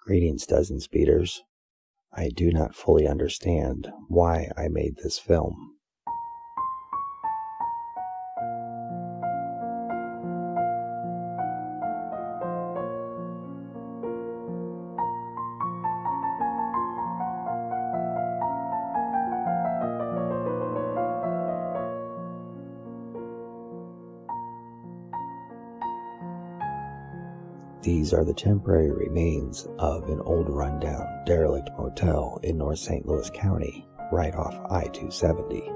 Greetings, Dozenspeeders. I do not fully understand why I made this film. These are the temporary remains of an old rundown derelict motel in North St. Louis County, right off I-270.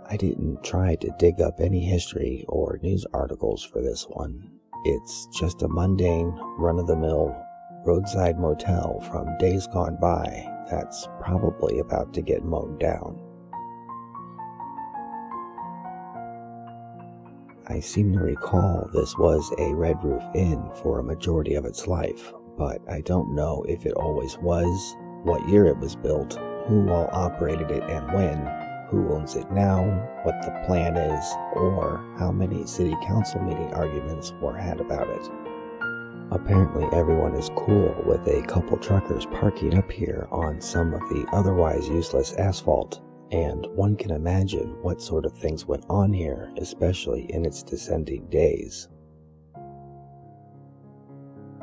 I didn't try to dig up any history or news articles for this one. It's just a mundane, run-of-the-mill roadside motel from days gone by that's probably about to get mown down. I seem to recall this was a Red Roof Inn for a majority of its life, but I don't know if it always was, what year it was built, who all operated it and when, who owns it now, what the plan is, or how many city council meeting arguments were had about it. Apparently everyone is cool with a couple truckers parking up here on some of the otherwise useless asphalt, and one can imagine what sort of things went on here, especially in its descending days.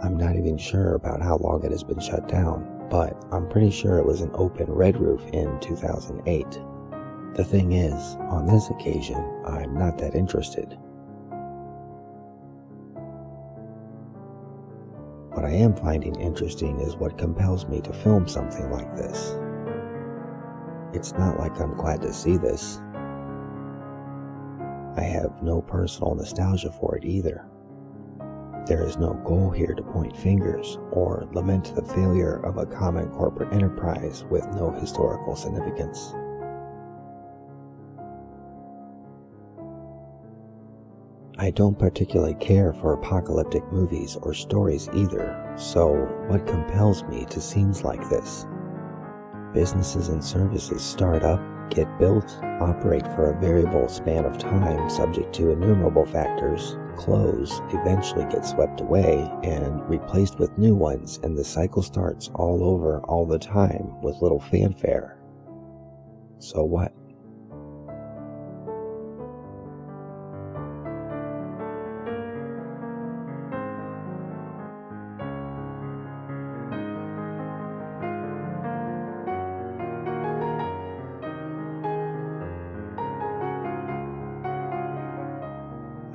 I'm not even sure about how long it has been shut down, but I'm pretty sure it was an open red roof in 2008. The thing is, on this occasion, I'm not that interested. What I am finding interesting is what compels me to film something like this. It's not like I'm glad to see this. I have no personal nostalgia for it either. There is no goal here to point fingers or lament the failure of a common corporate enterprise with no historical significance. I don't particularly care for apocalyptic movies or stories either, so what compels me to scenes like this? Businesses and services start up, get built, operate for a variable span of time subject to innumerable factors, close, eventually get swept away, and replaced with new ones, and the cycle starts all over all the time with little fanfare. So what?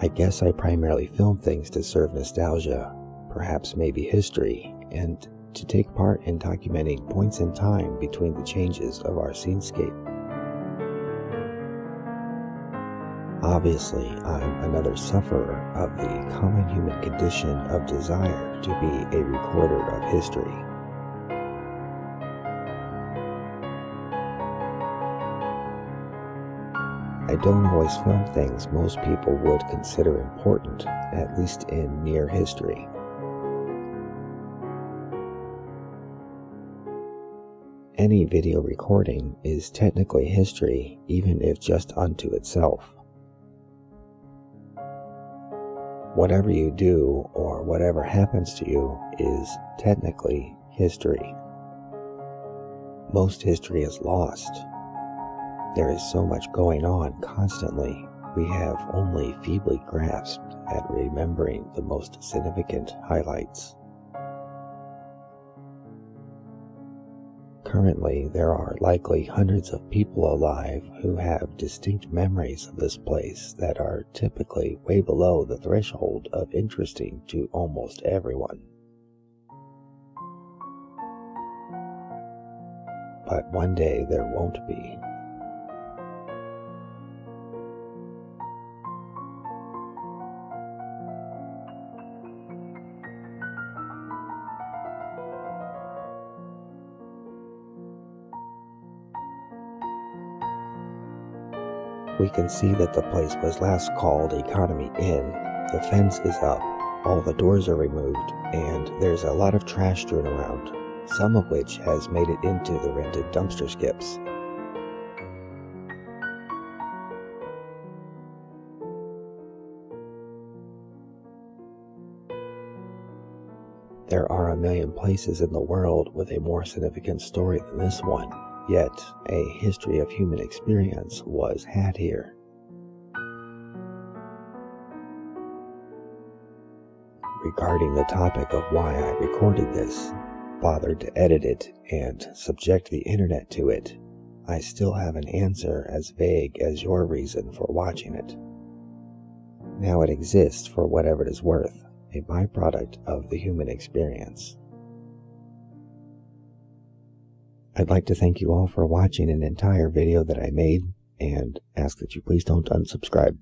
I guess I primarily film things to serve nostalgia, perhaps maybe history, and to take part in documenting points in time between the changes of our scenescape. Obviously, I'm another sufferer of the common human condition of desire to be a recorder of history. I don't always film things most people would consider important, at least in near history. Any video recording is technically history, even if just unto itself. Whatever you do, or whatever happens to you, is technically history. Most history is lost. There is so much going on constantly, we have only feebly grasped at remembering the most significant highlights. Currently, there are likely hundreds of people alive who have distinct memories of this place that are typically way below the threshold of interesting to almost everyone. But one day there won't be. We can see that the place was last called Economy Inn. The fence is up, all the doors are removed, and there's a lot of trash strewn around, some of which has made it into the rented dumpster skips. There are a million places in the world with a more significant story than this one, yet a history of human experience was had here. Regarding the topic of why I recorded this, bothered to edit it, and subject the internet to it, I still have an answer as vague as your reason for watching it. Now it exists for whatever it is worth, a byproduct of the human experience. I'd like to thank you all for watching an entire video that I made, and ask that you please don't unsubscribe.